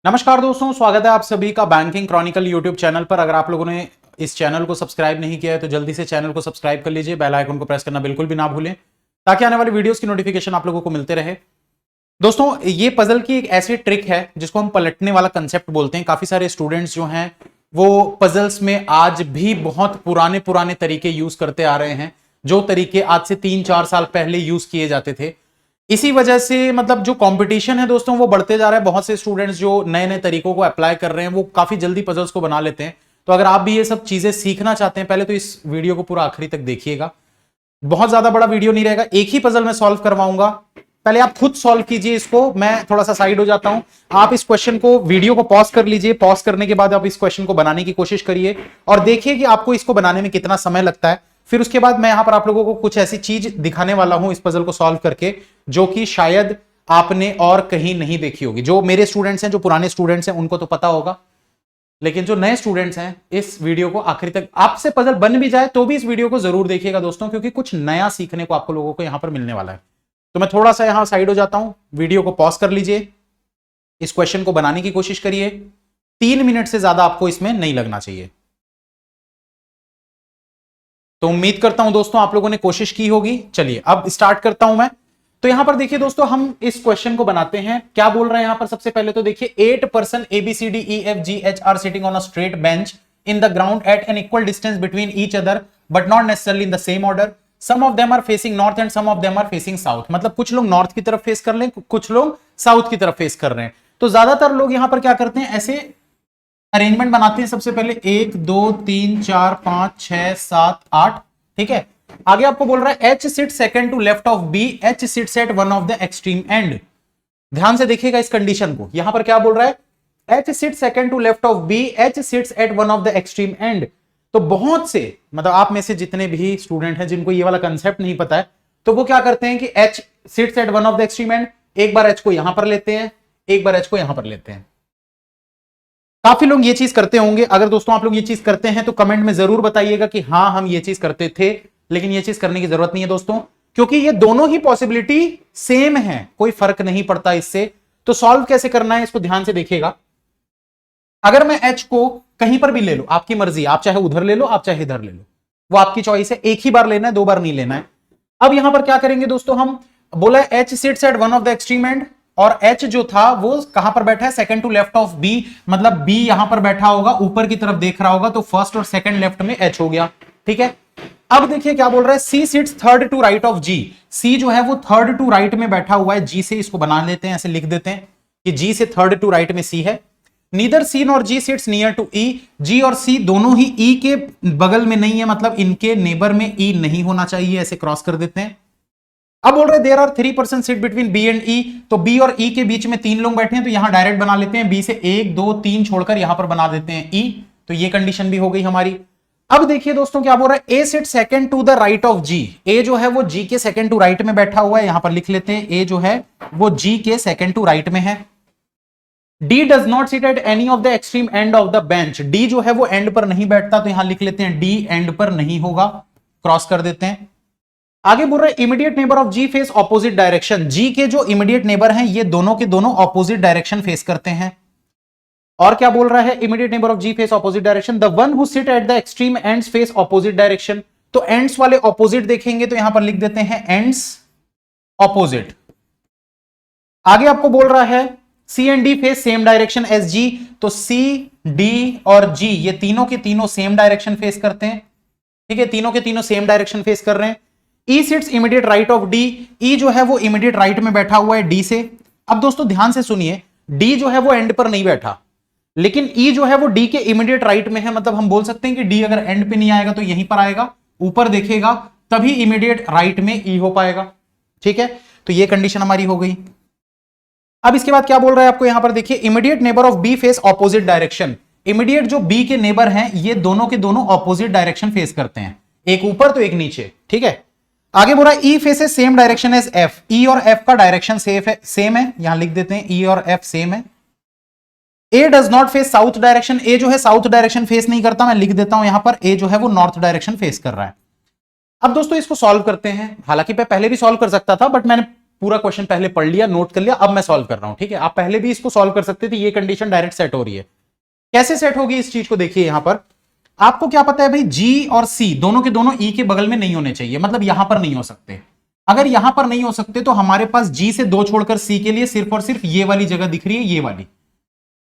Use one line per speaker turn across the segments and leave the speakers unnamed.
नमस्कार दोस्तों, स्वागत है आप सभी का बैंकिंग क्रॉनिकल यूट्यूब चैनल पर। अगर आप लोगों ने इस चैनल को सब्सक्राइब नहीं किया है तो जल्दी से चैनल को सब्सक्राइब कर लीजिए, बेल आइकन को प्रेस करना बिल्कुल भी ना भूलें ताकि आने वाली वीडियोस की नोटिफिकेशन आप लोगों को मिलते रहे। दोस्तों, ये पजल की एक ऐसी ट्रिक है जिसको हम पलटने वाला कंसेप्ट बोलते हैं। काफी सारे स्टूडेंट्स जो हैं वो पजल्स में आज भी बहुत पुराने पुराने तरीके यूज करते आ रहे हैं, जो तरीके आज से 3-4 साल पहले यूज किए जाते थे। इसी वजह से मतलब जो कंपटीशन है दोस्तों वो बढ़ते जा रहा है। बहुत से स्टूडेंट्स जो नए नए तरीकों को अप्लाई कर रहे हैं वो काफी जल्दी पजल्स को बना लेते हैं। तो अगर आप भी ये सब चीजें सीखना चाहते हैं, पहले तो इस वीडियो को पूरा आखिरी तक देखिएगा। बहुत ज्यादा बड़ा वीडियो नहीं रहेगा, एक ही पजल मैं सॉल्व करवाऊंगा। पहले आप खुद सॉल्व कीजिए इसको, मैं थोड़ा सा साइड हो जाता हूं। आप इस क्वेश्चन को, वीडियो को पॉज कर लीजिए। पॉज करने के बाद आप इस क्वेश्चन को बनाने की कोशिश करिए और देखिए कि आपको इसको बनाने में कितना समय लगता है। फिर उसके बाद मैं यहां पर आप लोगों को कुछ ऐसी चीज दिखाने वाला हूं इस पजल को सॉल्व करके जो कि शायद आपने और कहीं नहीं देखी होगी। जो मेरे स्टूडेंट्स हैं, जो पुराने स्टूडेंट्स हैं, उनको तो पता होगा, लेकिन जो नए स्टूडेंट्स हैं इस वीडियो को आखिरी तक, आपसे पजल बन भी जाए तो भी इस वीडियो को जरूर देखिएगा दोस्तों, क्योंकि कुछ नया सीखने को आपको लोगों को यहां पर मिलने वाला है। तो मैं थोड़ा सा यहां साइड हो जाता हूं, वीडियो को पॉज कर लीजिए, इस क्वेश्चन को बनाने की कोशिश करिए। 3 मिनट से ज्यादा आपको इसमें नहीं लगना चाहिए। तो उम्मीद करता हूं दोस्तों आप लोगों ने कोशिश की होगी। चलिए अब स्टार्ट करता हूं मैं। तो यहां पर देखिए दोस्तों, हम इस क्वेश्चन को बनाते हैं। क्या बोल रहे हैं यहां पर? सबसे पहले तो देखिए, 8 person ABCDEFGH are sitting on a straight bench in the ground at an equal distance between each other but not necessarily in the same order. Some of them are facing north and some of them are facing south. मतलब कुछ लोग north की तरफ face कर रहे हैं, कुछ लोग साउथ की तरफ फेस कर रहे हैं। तो ज्यादातर लोग यहां पर क्या करते हैं, ऐसे अरेंजमेंट बनाते हैं। सबसे पहले 1 2 3 4 5 6 7 8, ठीक है। आगे आपको बोल रहा है H sit second to left of B, H sits at one of the extreme end. ध्यान से देखिएगा इस कंडीशन को। यहां पर क्या बोल रहा है, H sit second to left of B, H sits at one of the extreme end. तो बहुत से, मतलब आप में से जितने भी स्टूडेंट हैं जिनको ये वाला कंसेप्ट नहीं पता है, तो वो क्या करते हैं कि H sits at one of the extreme and, एक बार H को यहां पर लेते हैं, एक बार H को यहां पर लेते हैं। काफी लोग ये चीज करते होंगे। अगर दोस्तों आप लोग ये चीज करते हैं तो कमेंट में जरूर बताइएगा कि हाँ हम ये चीज करते थे, लेकिन ये चीज करने की जरूरत नहीं है दोस्तों, क्योंकि ये दोनों ही पॉसिबिलिटी सेम है, कोई फर्क नहीं पड़ता इससे। तो सॉल्व कैसे करना है इसको ध्यान से देखिएगा। अगर मैं H को कहीं पर भी ले लो, आपकी मर्जी, आप चाहे उधर ले लो, आप चाहे इधर ले लो, वो आपकी चॉइस है। एक ही बार लेना है, 2 बार नहीं लेना है। अब यहां पर क्या करेंगे दोस्तों, हम बोला H sits at one of the extreme end, और H जो था वो कहां पर बैठा है, second to left of B। मतलब B यहां पर बैठा होगा, ऊपर की तरफ देख रहा होगा, तो फर्स्ट और सेकंड लेफ्ट में H हो गया, ठीक है। अब देखिए क्या बोल रहा है, C sits third to right of G। C जो है वो थर्ड टू राइट में बैठा हुआ है G से। इसको बना लेते हैं, ऐसे लिख देते हैं कि G से थर्ड टू राइट में C है। Neither C nor G sits near to E। G और C दोनों ही E के बगल में नहीं है, मतलब इनके नेबर में E नहीं होना चाहिए, ऐसे क्रॉस कर देते हैं। अब बोल रहे there are 3 person sit between B and E. तो बी और ई के बीच में 3 लोग बैठे हैं, तो यहां डायरेक्ट बना लेते हैं। बी से 1 2 3 छोड़कर यहां पर बना देते हैं ई। तो ये कंडीशन भी हो गई हमारी। अब देखिए दोस्तों क्या बोल रहा है, A sit second to the right of G. A जो है वो जी के सेकंड टू राइट में बैठा हुआ है, यहां पर लिख लेते हैं। ए जो है वो जी के सेकंड टू राइट में है। D does not sit at any of the extreme end of the bench. D जो है वो एंड पर नहीं बैठता, तो यहां लिख लेते हैं डी एंड पर नहीं होगा, क्रॉस कर देते हैं। आगे बोल रहे हैं immediate neighbour of G face opposite direction. G के जो इमीडिएट नेबर हैं ये दोनों के दोनों ऑपोजिट डायरेक्शन फेस करते हैं। और क्या बोल रहा है, immediate neighbour of G face opposite direction, the one who sit at the extreme ends face opposite direction. तो एंड्स वाले ऑपोजिट देखेंगे, तो यहां पर लिख देते हैं एंड्स ऑपोजिट। आगे आपको बोल रहा है C and D face same direction as G. तो सी डी और जी ये तीनों के तीनों सेम डायरेक्शन फेस करते हैं, ठीक है। तीनों के तीनों सेम डायरेक्शन फेस कर रहे हैं। E sits immediate right of D। E जो है वो इमीडिएट राइट में बैठा हुआ है D से। अब दोस्तों ध्यान से सुनिए, D जो है वो एंड पर नहीं बैठा, लेकिन E जो है वो D के इमीडिएट राइट में है। मतलब हम बोल सकते हैं कि D अगर एंड पे नहीं आएगा तो यहीं पर आएगा, ऊपर देखेगा, तभी इमीडिएट राइट में E हो पाएगा, ठीक है। तो ये कंडीशन हमारी हो गई। अब इसके बाद क्या बोल रहा है आपको, यहां पर देखिए immediate neighbour of B face opposite direction. Immediate जो B के नेबर हैं ये दोनों के दोनों ऑपोजिट डायरेक्शन फेस करते हैं, एक ऊपर तो एक नीचे, ठीक है। आगे बोला E faces same direction as F। E और F का डायरेक्शन सेम है, यहां लिख देते हैं E और F सेम है। A does not face south direction. A जो है साउथ डायरेक्शन फेस नहीं करता, मैं लिख देता हूं यहां पर A जो है वो नॉर्थ डायरेक्शन फेस कर रहा है। अब दोस्तों इसको सॉल्व करते हैं। हालांकि मैं पहले भी सॉल्व कर सकता था, बट मैंने पूरा क्वेश्चन पहले पढ़ लिया, नोट कर लिया, अब मैं सॉल्व कर रहा हूं, ठीक है। आप पहले भी इसको सॉल्व कर सकते थे, ये कंडीशन डायरेक्ट सेट हो रही है। कैसे सेट होगी इस चीज को देखिए, यहां पर आपको क्या पता है भाई, जी और सी दोनों के दोनों ई के बगल में नहीं होने चाहिए, मतलब यहां पर नहीं हो सकते। अगर यहां पर नहीं हो सकते तो हमारे पास जी से 2 छोड़कर सी के लिए सिर्फ और सिर्फ ये वाली जगह दिख रही है, ये वाली,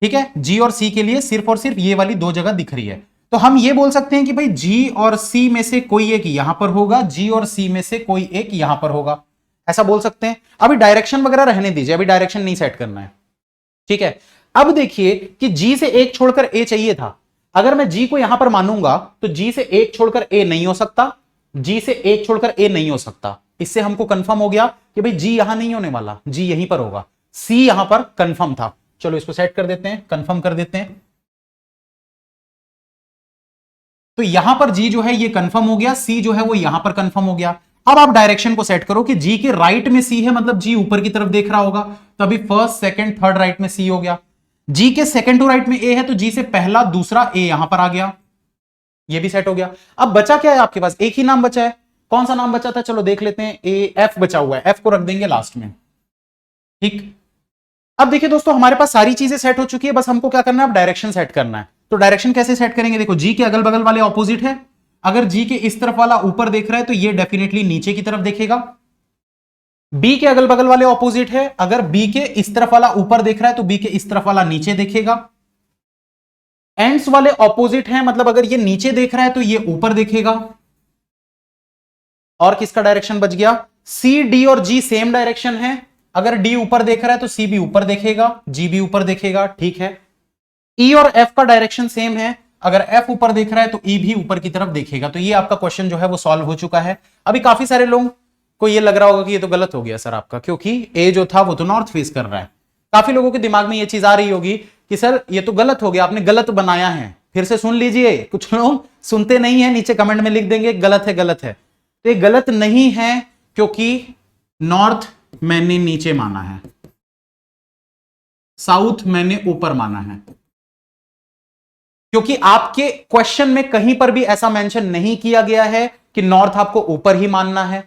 ठीक है। जी और सी के लिए सिर्फ और सिर्फ ये वाली 2 जगह दिख रही है। तो हम ये बोल सकते हैं कि भाई जी और सी में से कोई एक यहां पर होगा, जी और सी में से कोई एक यहां पर होगा, ऐसा बोल सकते हैं। अभी डायरेक्शन वगैरह रहने दीजिए, अभी डायरेक्शन नहीं सेट करना है, ठीक है। अब देखिए कि जी से एक छोड़कर ए चाहिए था, अगर मैं जी को यहां पर मानूंगा तो जी से एक छोड़कर ए नहीं हो सकता, जी से एक छोड़कर ए नहीं हो सकता। इससे हमको कंफर्म हो गया कि भाई जी यहां नहीं होने वाला, जी यहीं पर होगा, सी यहां पर कंफर्म था। चलो इसको सेट कर देते हैं, कंफर्म कर देते हैं। तो यहां पर जी जो है ये कंफर्म हो गया, सी जो है वो यहां पर कंफर्म हो गया। अब आप डायरेक्शन को सेट करो कि जी के राइट में सी है, मतलब जी ऊपर की तरफ देख रहा होगा, तो अभी फर्स्ट सेकंड थर्ड राइट में सी हो गया। जी के सेकंड टू राइट में ए है, तो जी से पहला दूसरा ए यहां पर आ गया, ये भी सेट हो गया। अब बचा क्या है आपके पास, एक ही नाम बचा है। कौन सा नाम बचा था, चलो देख लेते हैं। ए एफ बचा हुआ है, एफ को रख देंगे लास्ट में, ठीक। अब देखिए दोस्तों, हमारे पास सारी चीजें सेट हो चुकी है, बस हमको क्या करना है, अब डायरेक्शन सेट करना है। तो डायरेक्शन कैसे सेट करेंगे, देखो जी के अगल बगल वाले ऑपोजिट है। अगर जी के इस तरफ वाला ऊपर देख रहा है तो ये डेफिनेटली नीचे की तरफ देखेगा। बी के अगल बगल वाले ऑपोजिट है, अगर बी के इस तरफ वाला ऊपर देख रहा है तो बी के इस तरफ वाला नीचे देखेगा। एंड्स वाले ऑपोजिट है, मतलब अगर ये नीचे देख रहा है तो ये ऊपर देखेगा। और किसका डायरेक्शन बच गया, सी डी और जी सेम डायरेक्शन है, अगर डी ऊपर देख रहा है तो सी भी ऊपर देखेगा, जी भी ऊपर देखेगा, ठीक है। ई और एफ का डायरेक्शन सेम है, अगर एफ ऊपर देख रहा है तो ई भी ऊपर की तरफ देखेगा। तो ये आपका क्वेश्चन जो है वो सॉल्व हो चुका है। अभी काफी सारे लोग को ये लग रहा होगा कि ये तो गलत हो गया सर आपका, क्योंकि ए जो था वो तो नॉर्थ फेस कर रहा है। काफी लोगों के दिमाग में ये चीज आ रही होगी कि सर ये तो गलत हो गया, आपने गलत बनाया है। फिर से सुन लीजिए, कुछ लोग सुनते नहीं है, नीचे कमेंट में लिख देंगे गलत है गलत है। तो ये गलत नहीं है, क्योंकि नॉर्थ मैंने नीचे माना है, साउथ मैंने ऊपर माना है। क्योंकि आपके क्वेश्चन में कहीं पर भी ऐसा मेंशन नहीं किया गया है कि नॉर्थ आपको ऊपर ही मानना है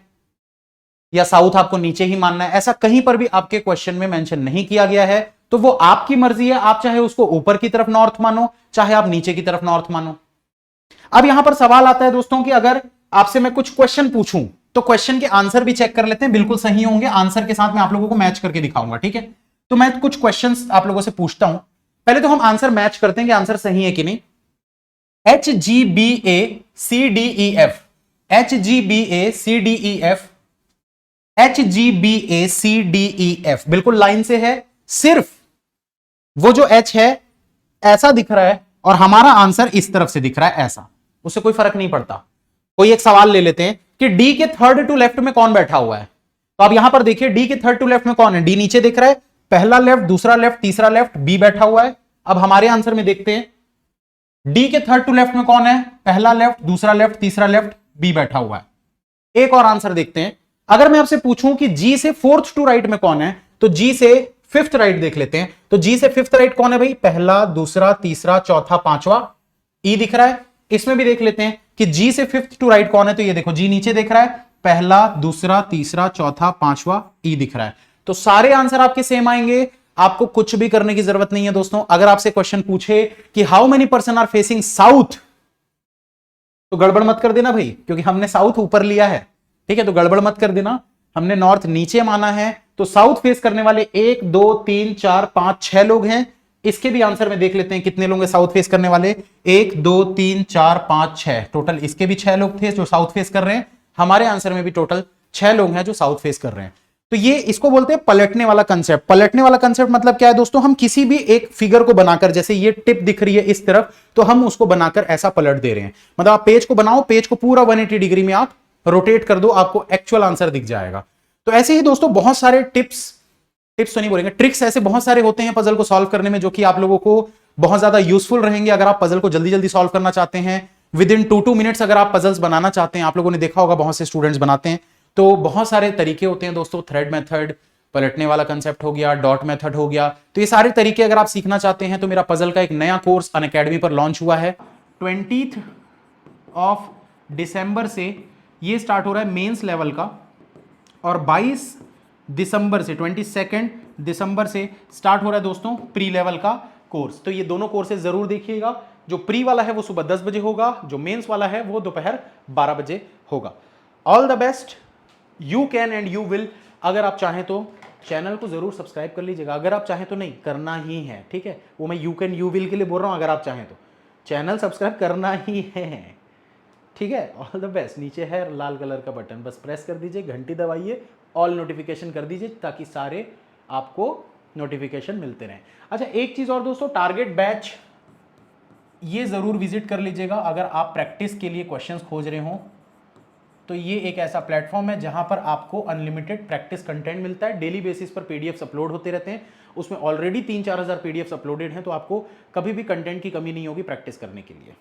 या साउथ आपको नीचे ही मानना है, ऐसा कहीं पर भी आपके क्वेश्चन में मेंशन नहीं किया गया है। तो वो आपकी मर्जी है, आप चाहे उसको ऊपर की तरफ नॉर्थ मानो, चाहे आप नीचे की तरफ नॉर्थ मानो। अब यहां पर सवाल आता है दोस्तों कि अगर आपसे मैं कुछ क्वेश्चन पूछूं तो क्वेश्चन के आंसर भी चेक कर लेते हैं, बिल्कुल सही होंगे, आंसर के साथ मैं आप लोगों को मैच करके दिखाऊंगा, ठीक है। तो मैं कुछ क्वेश्चंस आप लोगों से पूछता हूं, पहले तो हम आंसर मैच करते हैं कि आंसर सही है कि नहीं। H G B A C D E F, H G B A C D E F, H G B A C D E F बिल्कुल लाइन से है, सिर्फ वो जो एच है ऐसा दिख रहा है और हमारा आंसर इस तरफ से दिख रहा है ऐसा, उससे कोई फर्क नहीं पड़ता। कोई एक सवाल ले लेते हैं कि डी के थर्ड टू लेफ्ट में कौन बैठा हुआ है, तो आप यहां पर देखिए डी के थर्ड टू लेफ्ट में कौन है, डी नीचे दिख रहा है, पहला लेफ्ट दूसरा लेफ्ट तीसरा लेफ्ट बी बैठा हुआ है। अब हमारे आंसर में देखते हैं डी के थर्ड टू लेफ्ट में कौन है, पहला लेफ्ट दूसरा लेफ्ट तीसरा लेफ्ट बी बैठा हुआ है। एक और आंसर देखते हैं, अगर मैं आपसे पूछूं कि जी से फोर्थ टू राइट में कौन है, तो जी से फिफ्थ राइट देख लेते हैं। तो जी से फिफ्थ राइट कौन है भाई, पहला दूसरा तीसरा चौथा पांचवा ई दिख रहा है। इसमें भी देख लेते हैं कि जी से फिफ्थ टू राइट कौन है, तो ये देखो जी नीचे देख रहा है, पहला दूसरा तीसरा चौथा पांचवा ई दिख रहा है। तो सारे आंसर आपके सेम आएंगे, आपको कुछ भी करने की जरूरत नहीं है दोस्तों। अगर आपसे क्वेश्चन पूछे कि how many person are facing south, तो गड़बड़ मत कर देना भाई, क्योंकि हमने साउथ ऊपर लिया है, ठीक है। तो गड़बड़ मत कर देना, हमने नॉर्थ नीचे माना है। तो साउथ फेस करने वाले 1 2 3 4 5 6 लोग हैं। इसके भी आंसर में देख लेते हैं कितने लोग हैं साउथ फेस करने वाले, 1 2 3 4 5 6, टोटल इसके भी 6 लोग थे जो साउथ फेस कर रहे हैं। हमारे आंसर में भी टोटल 6 लोग हैं जो साउथ फेस कर रहे हैं। तो ये इसको बोलते हैं पलटने वाला कंसेप्ट। पलटने वाला कंसेप्ट मतलब क्या है दोस्तों, हम किसी भी एक फिगर को बनाकर, जैसे ये टिप दिख रही है इस तरफ, तो हम उसको बनाकर ऐसा पलट दे रहे हैं। मतलब आप पेज को बनाओ, पेज को पूरा 180 डिग्री में आप रोटेट कर दो, आपको एक्चुअल आंसर दिख जाएगा। तो ऐसे ही दोस्तों बहुत सारे टिप्स तो नहीं बोलेंगे, ट्रिक्स ऐसे बहुत सारे होते हैं पजल को सॉल्व करने में, जो कि आप लोगों को बहुत ज्यादा यूजफुल रहेंगे अगर आप पजल को जल्दी जल्दी सॉल्व करना चाहते हैं। विद इन 2 मिनट्स अगर आप पजल्स बनाना चाहते हैं, आप लोगों ने देखा होगा बहुत से स्टूडेंट्स बनाते हैं, तो बहुत सारे तरीके होते हैं दोस्तों। थ्रेड मेथड, पलटने वाला कंसेप्ट हो गया, डॉट मेथड हो गया, तो ये सारे तरीके अगर आप सीखना चाहते हैं तो मेरा पजल का एक नया कोर्स अनअकैडमी पर लॉन्च हुआ है। 20 दिसंबर से ये स्टार्ट हो रहा है मेंस लेवल का, और 22 दिसंबर से 22 दिसंबर से स्टार्ट हो रहा है दोस्तों प्री लेवल का कोर्स। तो ये दोनों कोर्सेज जरूर देखिएगा। जो प्री वाला है वो सुबह 10 बजे होगा, जो मेंस वाला है वो दोपहर 12 बजे होगा। All the best, you can and you will. अगर आप चाहें तो चैनल को जरूर सब्सक्राइब कर लीजिएगा, अगर आप चाहें तो, नहीं करना ही है, ठीक है। वो मैं यू कैन यू विल के लिए बोल रहा हूं, अगर आप चाहें तो चैनल सब्सक्राइब करना ही है, ठीक है। All the best. नीचे है लाल कलर का बटन, बस प्रेस कर दीजिए, घंटी दबाइए, ऑल नोटिफिकेशन कर दीजिए, ताकि सारे आपको नोटिफिकेशन मिलते रहें। अच्छा, एक चीज और दोस्तों, टारगेट बैच ये जरूर विजिट कर लीजिएगा। अगर आप प्रैक्टिस के लिए क्वेश्चंस खोज रहे हो तो ये एक ऐसा प्लेटफॉर्म है जहां पर आपको अनलिमिटेड प्रैक्टिस कंटेंट मिलता है। डेली बेसिस पर पीडीएफ्स अपलोड होते रहते हैं, उसमें ऑलरेडी 3-4 हज़ार पीडीएफ्स अपलोडेड हैं, तो आपको कभी भी कंटेंट की कमी नहीं होगी प्रैक्टिस करने के लिए।